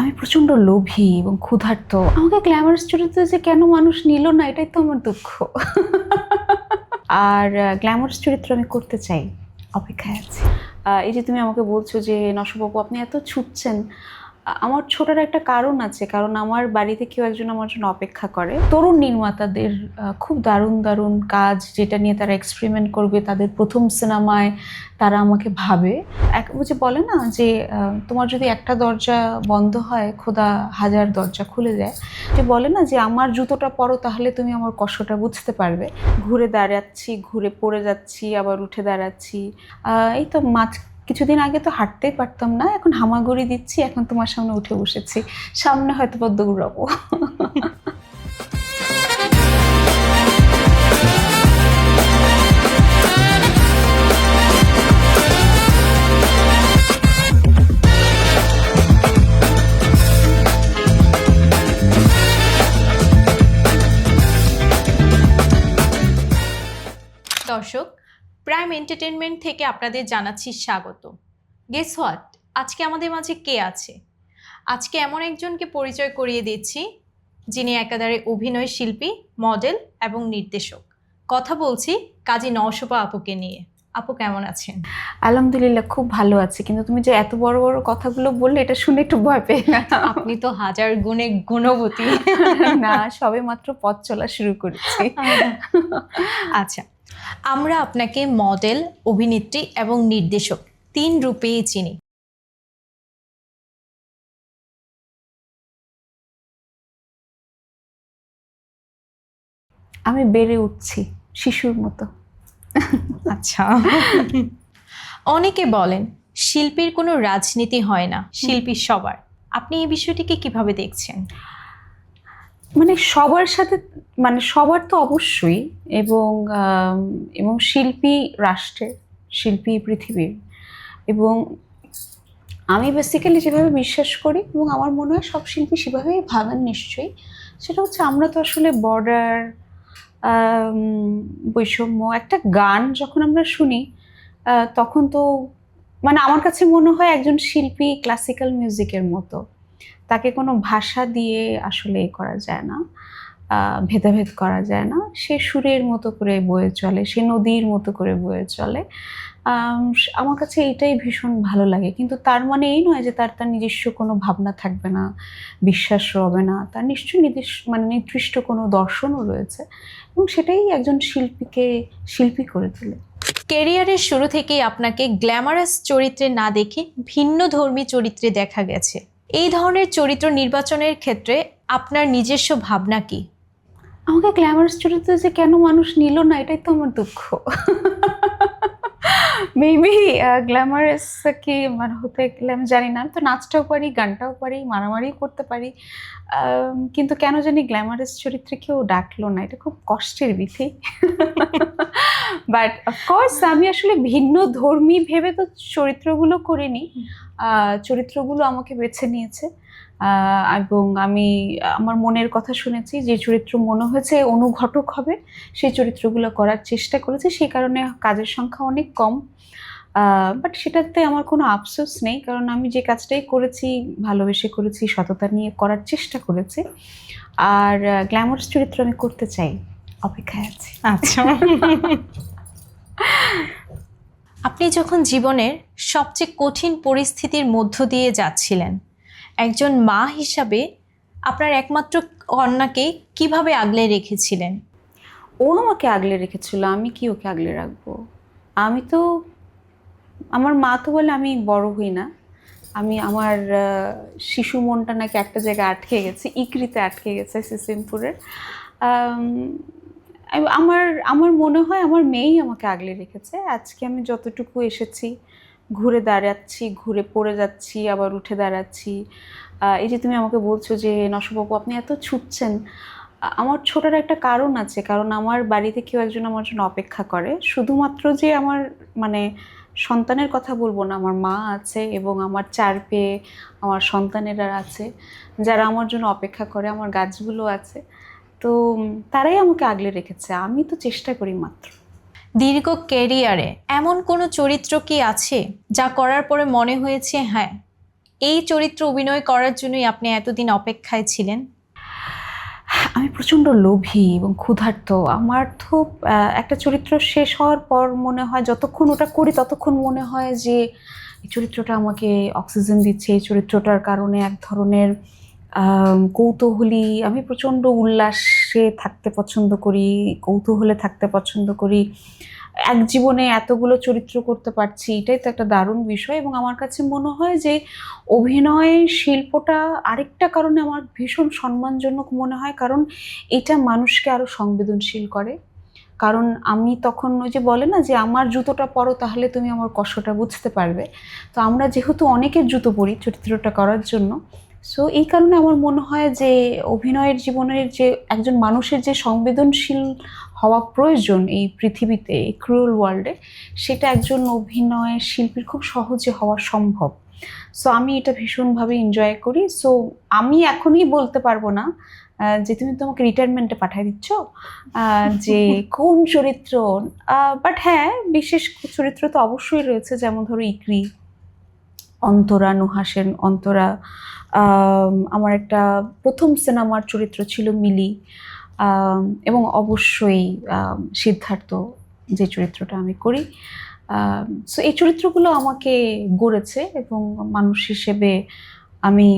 আমি প্রচণ্ড লোভী এবং ক্ষুধার্ত। আমাকে গ্ল্যামারাস চরিত্রে যে কেন মানুষ নিল না, এটাই তো আমার দুঃখ। আর গ্ল্যামারাস চরিত্র আমি করতে চাই, অপেক্ষায় আছি। এই যে তুমি আমাকে বলছো যে নশবাবু আপনি এত ছুটছেন, আমার ছোটার একটা কারণ আছে, কারণ আমার বাড়িতে কেউ একজন আমার জন্য অপেক্ষা করে। তরুণ নির্মাতাদের খুব দারুণ দারুণ কাজ, যেটা নিয়ে তারা এক্সপেরিমেন্ট করবে, তাদের প্রথম সিনেমায় তারা আমাকে ভাবে। যে বলে না যে তোমার যদি একটা দরজা বন্ধ হয়, খোদা হাজার দরজা খুলে দেয়। যে বলে না যে আমার জুতোটা পরো, তাহলে তুমি আমার কষ্টটা বুঝতে পারবে। ঘুরে দাঁড়াচ্ছি, ঘুরে পড়ে যাচ্ছি, আবার উঠে দাঁড়াচ্ছি। এই তো কিছুদিন আগে তো হাঁটতেই পারতাম না, এখন হামাগুড়ি দিচ্ছি, এখন তোমার সামনে উঠে বসেছি, সামনে হয়তো বা দৌড়াবো। দর্শক, প্রাইম এন্টারটেনমেন্ট থেকে আপনাদের জানাচ্ছি স্বাগত। গেস হোয়াট, আজকে আমাদের মাঝে কে আছে? আজকে এমন একজনকে পরিচয় করিয়ে দিচ্ছি, যিনি একাধারে অভিনয় শিল্পী, মডেল এবং নির্দেশক। কথা বলছি কাজী নওশবা আপুকে নিয়ে। আপু কেমন আছেন? আলহামদুলিল্লাহ, খুব ভালো আছি। কিন্তু তুমি যে এত বড় বড় কথাগুলো বললে, এটা শুনে একটু ভয় পেয়ে না? আপনি তো হাজার গুণে গুণবতী। না, সবে মাত্র পথ চলা শুরু করেছি। আচ্ছা, আমরা আপনাকে মডেল, অভিনেত্রী এবং নির্দেশক 3 রূপেই চিনি। আমি বেড়ে উঠছি শিশুর মতো। আচ্ছা। অনেকে বলেন শিল্পীর কোনো রাজনীতি হয় না, শিল্পী সবার। আপনি এই বিষয়টিকে কিভাবে দেখছেন? মানে সবার সাথে, মানে সবার তো অবশ্যই, এবং এবং শিল্পী রাষ্ট্রের, শিল্পী পৃথিবীর। এবং আমি বেসিক্যালি যেভাবে বিশ্বাস করি, এবং আমার মনে হয় সব শিল্পী সেভাবেই ভাবেন নিশ্চয়ই, সেটা হচ্ছে আমরা তো আসলে বর্ডার, বৈষম্য, একটা গান যখন আমরা শুনি তখন তো মানে আমার কাছে মনে হয় একজন শিল্পী ক্লাসিক্যাল মিউজিকের মতো, তাকে কোনো ভাষা দিয়ে আসলে করা যায় না, ভেদাভেদ করা যায় না। সে সুরের মতো করে বয়ে চলে, সে নদীর মতো করে বয়ে চলে। আমার কাছে এইটাই ভীষণ ভালো লাগে। কিন্তু তার মানে এই নয় যে তার তার নিজস্ব কোনো ভাবনা থাকবে না, বিশ্বাস হবে না। তার নিশ্চয়ই নির্দিষ্ট কোনো দর্শনও রয়েছে, এবং সেটাই একজন শিল্পীকে শিল্পী করে তোলে। ক্যারিয়ারের শুরু থেকেই আপনাকে গ্ল্যামারাস চরিত্রে না দেখে ভিন্ন ধর্মী চরিত্রে দেখা গেছে। এই ধরনের চরিত্র নির্বাচনের ক্ষেত্রে আপনার নিজস্ব ভাবনা কি? আমাকে গ্ল্যামারাস চরিত্রে যে কেন মানুষ নিল না, এটাই তো আমার দুঃখ। মেবি গ্ল্যামারাস কি মানে হতে গেলে আমি জানি না, আমি তো নাচটাও পারি, গানটাও পারি, মারামারিও করতে পারি, কিন্তু কেন জানি গ্ল্যামারাস চরিত্রে কেউ ডাকলো না, এটা খুব কষ্টের বিধি। বাট অফকোর্স আমি আসলে ভিন্ন ধর্মী ভেবে তো চরিত্রগুলো করিনি, চরিত্রগুলো আমাকে বেছে নিয়েছে। এবং আমি আমার মনের কথা শুনেছি, যে চরিত্র মনে হয়েছে অনুঘটক হবে, সেই চরিত্রগুলো করার চেষ্টা করেছি। সেই কারণে কাজের সংখ্যা অনেক কম, বাট সেটাতে আমার কোনো আফসোস নেই, কারণ আমি যে কাজটাই করেছি ভালোবেসে করেছি, সততা নিয়ে করার চেষ্টা করেছি। আর গ্ল্যামারাস চরিত্র আমি করতে চাই, অপেক্ষায় আছি। আচ্ছা। আপনি যখন জীবনের সবচেয়ে কঠিন পরিস্থিতির মধ্য দিয়ে যাচ্ছিলেন, একজন মা হিসাবে আপনার একমাত্র কন্যাকে কিভাবে আগলে রেখেছিলেন? ও আমাকে আগলে রেখেছিল, আমি কি ওকে আগলে রাখবো? আমি তো, আমার মা তো বলে আমি বড় হই না, আমি আমার শিশু মনটা নাকি একটা জায়গায় আটকে গেছে, ইকরিতে আটকে গেছে সিসিমপুরের। আমার আমার মনে হয় আমার মেয়েই আমাকে আগলে রেখেছে। আজকে আমি যতটুকু এসেছি, ঘুরে দাঁড়াচ্ছি, ঘুরে পড়ে যাচ্ছি, আবার উঠে দাঁড়াচ্ছি। এই যে তুমি আমাকে বলছো যে নশবাবু আপনি এত ছুটছেন, আমার ছোটার একটা কারণ আছে, কারণ আমার বাড়িতে কেউ একজন আমার জন্য অপেক্ষা করে। শুধুমাত্র যে আমার মানে সন্তানের কথা বলবো না, আমার মা আছে এবং আমার 4 পেয়ে আমার সন্তানেরা আছে, যারা আমার জন্য অপেক্ষা করে, আমার গাছগুলো আছে। তো তারাই আমাকে আগলে রেখেছে, আমি তো চেষ্টা করি মাত্র। দীর্ঘ ক্যারিয়ারে এমন কোনো চরিত্র কি আছে যা করার পরে মনে হয়েছে হ্যাঁ, এই চরিত্র অভিনয় করার জন্যই আপনি এতদিন অপেক্ষায় ছিলেন? আমি প্রচণ্ড লোভী এবং ক্ষুধার্ত। আমার তো একটা চরিত্র শেষ হওয়ার পর মনে হয়, যতক্ষণ ওটা করি ততক্ষণ মনে হয় যে এই চরিত্রটা আমাকে অক্সিজেন দিচ্ছে, এই চরিত্রটার কারণে এক ধরনের কৌতূহলী, আমি প্রচণ্ড উল্লাসে থাকতে পছন্দ করি, কৌতূহলে থাকতে পছন্দ করি। এক জীবনে এতগুলো চরিত্র করতে পারছি, এটাই তো একটা দারুণ বিষয়। এবং আমার কাছে মনে হয় যে অভিনয় শিল্পটা আরেকটা কারণে আমার ভীষণ সম্মানজনক মনে হয়, কারণ এটা মানুষকে আরও সংবেদনশীল করে। কারণ আমি তখন ওই যে বলে না যে আমার জুতোটা পরো তাহলে তুমি আমার কষ্টটা বুঝতে পারবে, তো আমরা যেহেতু অনেকের জুতো পরি চরিত্রটা করার জন্য, সো এই কারণে আমার মনে হয় যে অভিনয়ের জীবনের যে একজন মানুষের যে সংবেদনশীল হওয়া প্রয়োজন এই পৃথিবীতে, এই ক্রুয়েল ওয়ার্ল্ডে, সেটা একজন অভিনয় শিল্পীর খুব সহজে হওয়া সম্ভব। সো আমি এটা ভীষণভাবে এনজয় করি। সো আমি এখনই বলতে পারবো না যে তুমি তোমাকে রিটায়ারমেন্টে পাঠিয়ে দিচ্ছ যে কোন চরিত্র, বাট হ্যাঁ বিশেষ চরিত্র তো অবশ্যই রয়েছে, যেমন ধরো ইকরি, অন্তরা, নুহাসেন অন্তরা। আমার একটা প্রথম সিনেমার চরিত্র ছিল মিলি, এবং অবশ্যই সিদ্ধার্থ, যে চরিত্রটা আমি করি। সো এই চরিত্রগুলো আমাকে গড়েছে এবং মানুষ হিসেবে আমি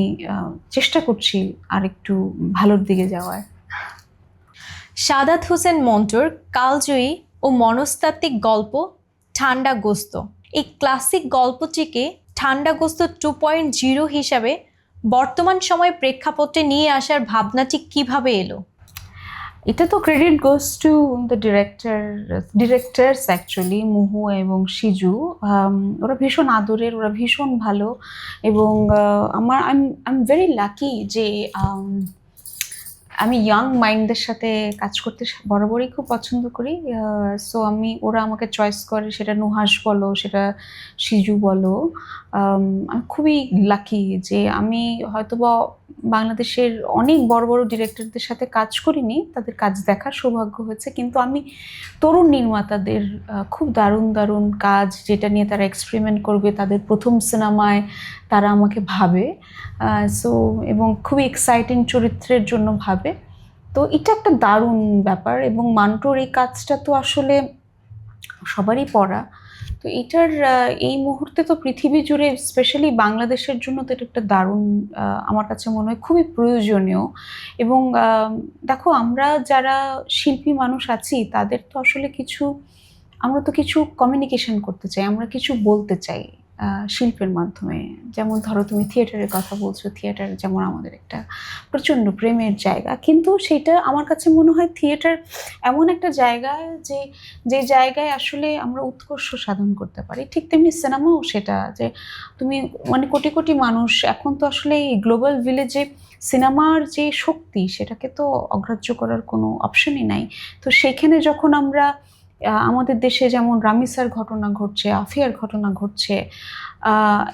চেষ্টা করছি আর একটু ভালোর দিকে যাওয়ার। সাদাত হোসেন মন্টুর কালজয়ী ও মনস্তাত্ত্বিক গল্প ঠান্ডা গোস্ত, এই ক্লাসিক গল্পটিকে ঠান্ডা গোস্ত 2.0 হিসাবে বর্তমান সময়ে প্রেক্ষাপটে নিয়ে আসার ভাবনাটি কিভাবে এলো? এটা তো credit goes to the directors actually, Muhu এবং সিজু। ওরা ভীষণ আদরের, ওরা ভীষণ ভালো। এবং আই এম ভেরি লাকি যে আমি ইয়াং মাইন্ডদের সাথে কাজ করতে বরাবরই খুব পছন্দ করি। সো ওরা আমাকে চয়েস করে, সেটা নুহাস বলো, সেটা সিজু বলো। আমি খুবই লাকি যে আমি হয়তোবা বাংলাদেশের অনেক বড় বড় ডিরেক্টরদের সাথে কাজ করিনি, তাদের কাজ দেখার সৌভাগ্য হয়েছে, কিন্তু আমি তরুণ নির্মাতাদের খুব দারুণ দারুণ কাজ, যেটা নিয়ে তারা এক্সপেরিমেন্ট করবে, তাদের প্রথম সিনেমায় তারা আমাকে ভাবে। সো এবং খুবই এক্সাইটিং চরিত্রের জন্য ভাবে। তো এটা একটা দারুণ ব্যাপার। এবং মান্টোর এই কাজটা তো আসলে সবারই পড়া, তো এটার এই মুহূর্তে তো পৃথিবী জুড়ে, স্পেশালি বাংলাদেশের জন্য তো এটা একটা দারুণ, আমার কাছে মনে হয় খুবই প্রয়োজনীয়। এবং দেখো, আমরা যারা শিল্পী মানুষ আছি তাদের তো আসলে আমরা তো কিছু কমিউনিকেশন করতে চাই, আমরা কিছু বলতে চাই শিল্পের মাধ্যমে। যেমন ধরো তুমি থিয়েটারের কথা বলছো, থিয়েটার যেমন আমাদের একটা প্রচণ্ড প্রেমের জায়গা, কিন্তু সেটা আমার কাছে মনে হয় থিয়েটার এমন একটা জায়গা যে জায়গায় আসলে আমরা উৎকর্ষ সাধন করতে পারি। ঠিক তেমনি সিনেমাও সেটা, যে তুমি মানে কোটি কোটি মানুষ, এখন তো আসলে এই গ্লোবাল ভিলেজে সিনেমার যে শক্তি সেটাকে তো অগ্রাহ্য করার কোনো অপশনই নাই। তো সেখানে যখন আমরা আমাদের দেশে যেমন রামিসার ঘটনা ঘটছে, আফিয়ার ঘটনা ঘটছে,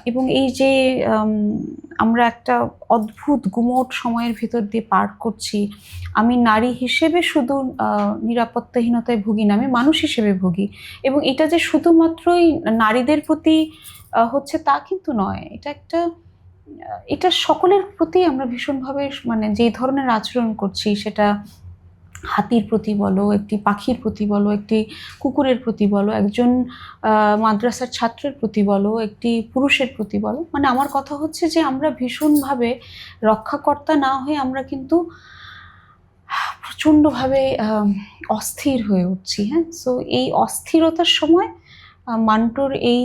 এবং এই যে আমরা একটা অদ্ভুত গুমোট সময়ের ভিতর দিয়ে পার করছি, আমি নারী হিসেবে শুধু নিরাপত্তাহীনতায় ভুগি না, আমি মানুষ হিসেবে ভুগি। এবং এটা যে শুধুমাত্রই নারীদের প্রতি হচ্ছে তা কিন্তু নয়, এটা সকলের প্রতি আমরা ভীষণভাবে, মানে যে ধরনের আচরণ করছি, সেটা হাতির প্রতি বলো, একটি পাখির প্রতি বলো, একটি কুকুরের প্রতি বলো, একজন মাদ্রাসার ছাত্রের প্রতি বলো, একটি পুরুষের প্রতি বলো, মানে আমার কথা হচ্ছে যে আমরা ভীষণভাবে রক্ষাকর্তা না হয়ে আমরা কিন্তু প্রচণ্ডভাবে অস্থির হয়ে উঠছি। হ্যাঁ, সো এই অস্থিরতার সময় মান্টোর এই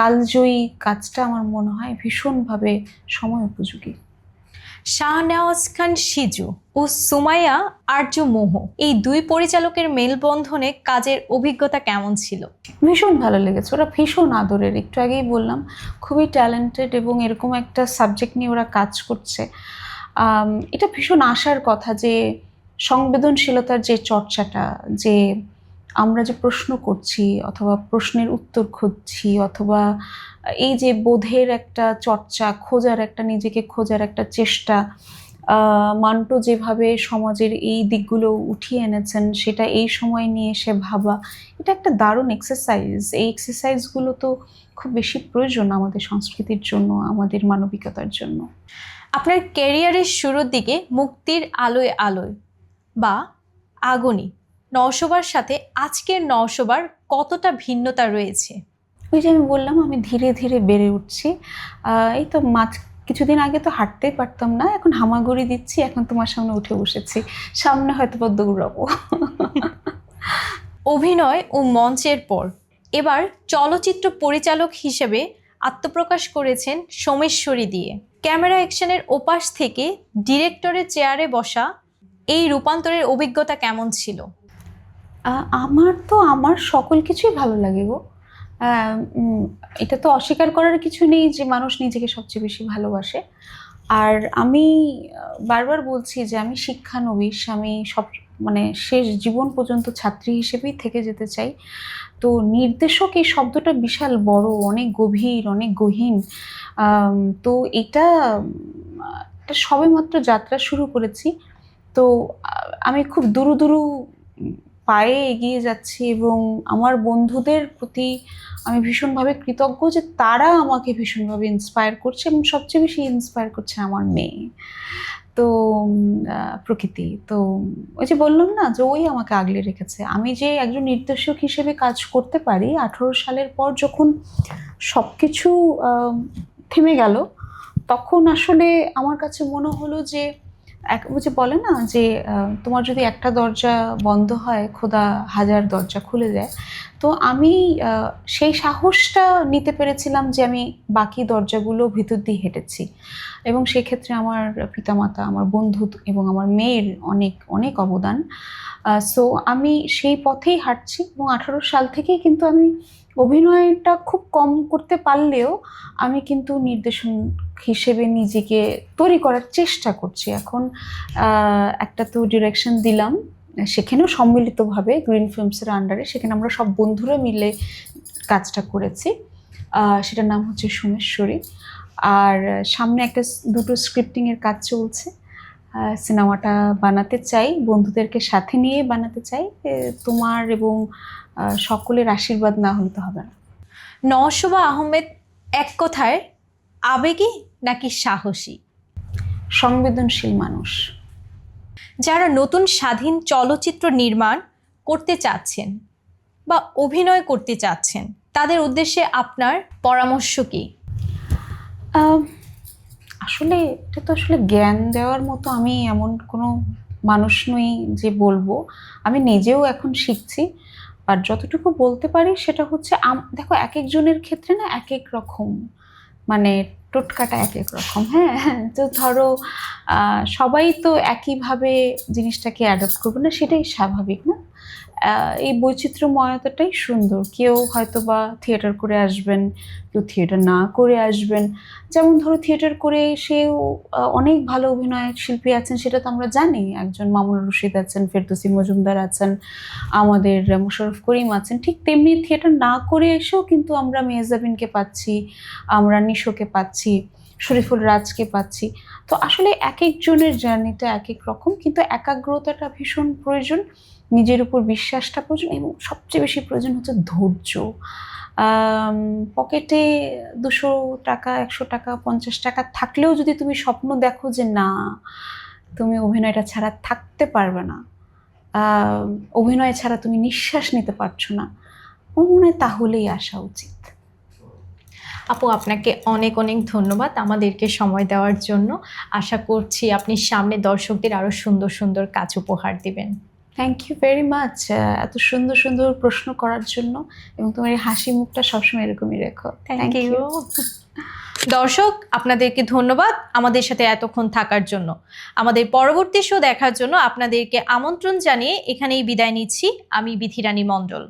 কালজয়ী কাজটা আমার মনে হয় ভীষণভাবে সময় উপযোগী। শাহনেওয়াজ খান সিজু ও সুমাইয়া আরজু মোহ, এই দুই পরিচালকের মেলবন্ধনে কাজের অভিজ্ঞতা কেমন ছিল? ভীষণ ভালো লেগেছে, ওরা ভীষণ আদরের, একটু আগেই বললাম খুবই ট্যালেন্টেড, এবং এরকম একটা সাবজেক্ট নিয়ে ওরা কাজ করছে। এটা ভীষণ আশার কথা যে সংবেদনশীলতার যে চর্চাটা, যে আমরা যে প্রশ্ন করছি অথবা প্রশ্নের উত্তর খুঁজছি, অথবা এই যে বোধের একটা চর্চা, নিজেকে খোঁজার একটা চেষ্টা, মান্টো যেভাবে সমাজের এই দিকগুলো উঠিয়ে এনেছেন, সেটা এই সময় নিয়ে এসে ভাবা, এটা একটা দারুণ এক্সারসাইজ। এই এক্সারসাইজগুলো তো খুব বেশি প্রয়োজন আমাদের সংস্কৃতির জন্য, আমাদের মানবিকতার জন্য। আপনার ক্যারিয়ারের শুরুর দিকে মুক্তির আলোয় আলোয় বা আগুনে নওশোবার সাথে আজকের নওশোবার কতটা ভিন্নতা রয়েছে? ওই যে আমি বললাম, আমি ধীরে ধীরে বেড়ে উঠছি। এই তো কিছুদিন আগে তো হাঁটতেই পারতাম না, এখন হামাগুড়ি দিচ্ছি, এখন তোমার সামনে উঠে বসেছি, সামনে হয়তো বা দৌড়াবো। অভিনয় ও মঞ্চের পর এবার চলচ্চিত্র পরিচালক হিসেবে আত্মপ্রকাশ করেছেন সোমেশ্বরী দিয়ে। ক্যামেরা অ্যাকশনের ওপাশ থেকে ডিরেক্টরের চেয়ারে বসা এই রূপান্তরের অভিজ্ঞতা কেমন ছিল? আমার সকল কিছুই ভালো লাগে গো। এটা তো অস্বীকার করার কিছু নেই যে মানুষ নিজেকে সবচেয়ে বেশি ভালোবাসে। আর আমি বারবার বলছি যে আমি শিক্ষানবিশ, আমি মানে শেষ জীবন পর্যন্ত ছাত্রী হিসেবেই থেকে যেতে চাই। তো নির্দেশক এই শব্দটা বিশাল বড়, অনেক গভীর, অনেক গহীন। তো এটা সবেমাত্র যাত্রা শুরু করেছি। তো আমি খুব দুরু দুরু পায়ে এগিয়ে যাচ্ছি এবং আমার বন্ধুদের প্রতি আমি ভীষণভাবে কৃতজ্ঞ যে তারা আমাকে ভীষণভাবে ইন্সপায়ার করছে, এবং সবচেয়ে বেশি ইন্সপায়ার করছে আমার মেয়ে। তো প্রকৃতি তো ওই যে বললাম না যে ওই আমাকে আগলে রেখেছে। আমি যে একজন নির্দেশক হিসেবে কাজ করতে পারি 18 সালের পর, যখন সব কিছু থেমে গেল, তখন আসলে আমার কাছে মনে হলো যে ওই যে বলে না যে তোমার যদি একটা দরজা বন্ধ হয়, খোদা হাজার দরজা খুলে দেয়। তো আমি সেই সাহসটা নিতে পেরেছিলাম যে আমি বাকি দরজাগুলো ভিতর দিয়ে হেঁটেছি, এবং সেক্ষেত্রে আমার পিতামাতা, আমার বন্ধু এবং আমার মেয়ের অনেক অনেক অবদান। সো আমি সেই পথেই হাঁটছি, এবং 18 সাল থেকেই কিন্তু আমি অভিনয়টা খুব কম করতে পারলেও আমি কিন্তু নির্দেশন হিসেবে নিজেকে তৈরি করার চেষ্টা করছি। এখন একটা তো ডিরেকশন দিলাম, সেখানেও সম্মিলিতভাবে গ্রিন ফিল্মসের আন্ডারে, সেখানে আমরা সব বন্ধুরা মিলে কাজটা করেছি। সেটার নাম হচ্ছে সোমেশ্বরী। আর সামনে দুটো স্ক্রিপ্টিংয়ের কাজ চলছে। সিনেমাটা বানাতে চাই, বন্ধুদেরকে সাথে নিয়ে বানাতে চাই। তোমার এবং সকলের আশীর্বাদ না হলে তো হবে না। নওশোবা আহমেদ এক কথায় আবেগী নাকি সাহসী? সংবেদনশীল মানুষ। যারা নতুন স্বাধীন চলচ্চিত্র নির্মাণ করতে চাচ্ছেন বা অভিনয় করতে চাচ্ছেন, তাদের উদ্দেশ্যে আপনার পরামর্শ কি? আসলে এটা তো আসলে জ্ঞান দেওয়ার মতো আমি এমন কোনো মানুষ নই যে বলবো। আমি নিজেও এখন শিখছি, আর যতটুকু বলতে পারি সেটা হচ্ছে দেখো, এক একজনের ক্ষেত্রে না এক এক রকম, মানে টোটকাটা এক এক রকম। হ্যাঁ, তো ধরো সবাই তো একইভাবে জিনিসটাকে অ্যাডপ্ট করবে না, সেটাই স্বাভাবিক না? এই বৈচিত্র্যময়তাটাই সুন্দর। কেউ হয়তো বা থিয়েটার করে আসবেন, কেউ থিয়েটার না করে আসবেন। যেমন ধরো থিয়েটার করে সেও অনেক ভালো অভিনয় শিল্পী আছেন, সেটা তো আমরা জানি। একজন মামুনুর রশিদ আছেন, ফেরদৌসী মজুমদার আছেন, আমাদের মোশাররফ করিম আছেন। ঠিক তেমনি থিয়েটার না করে এসেও কিন্তু আমরা মেহজাবিনকে পাচ্ছি, আমরা নিশোকে পাচ্ছি, শরীফুল রাজকে পাচ্ছি। তো আসলে এক একজনের জার্নিটা এক এক রকম, কিন্তু একাগ্রতাটা ভীষণ প্রয়োজন, নিজের উপর বিশ্বাসটা প্রয়োজন, এবং সবচেয়ে বেশি প্রয়োজন হচ্ছে ধৈর্য। পকেটে 200 টাকা, 100 টাকা, 50 টাকা থাকলেও যদি তুমি স্বপ্ন দেখো যে না, তুমি অভিনয়টা ছাড়া থাকতে পারবে না, অভিনয় ছাড়া তুমি নিঃশ্বাস নিতে পারছো না, আমার মনে হয় তাহলেই আসা উচিত। আপু, আপনাকে অনেক অনেক ধন্যবাদ আমাদেরকে সময় দেওয়ার জন্য। আশা করছি আপনি সামনে দর্শকদের আরও সুন্দর সুন্দর কাজ উপহার দিবেন। থ্যাংক ইউ ভেরি মাচ এত সুন্দর সুন্দর প্রশ্ন করার জন্য, এবং তোমার এই হাসি মুখটা সবসময় এরকমই রেখো। Thank you. দর্শক, আপনাদেরকে ধন্যবাদ আমাদের সাথে এতক্ষণ থাকার জন্য। আমাদের পরবর্তী শো দেখার জন্য আপনাদেরকে আমন্ত্রণ জানিয়ে এখানেই বিদায় নিচ্ছি। আমি বিথিরানী মণ্ডল।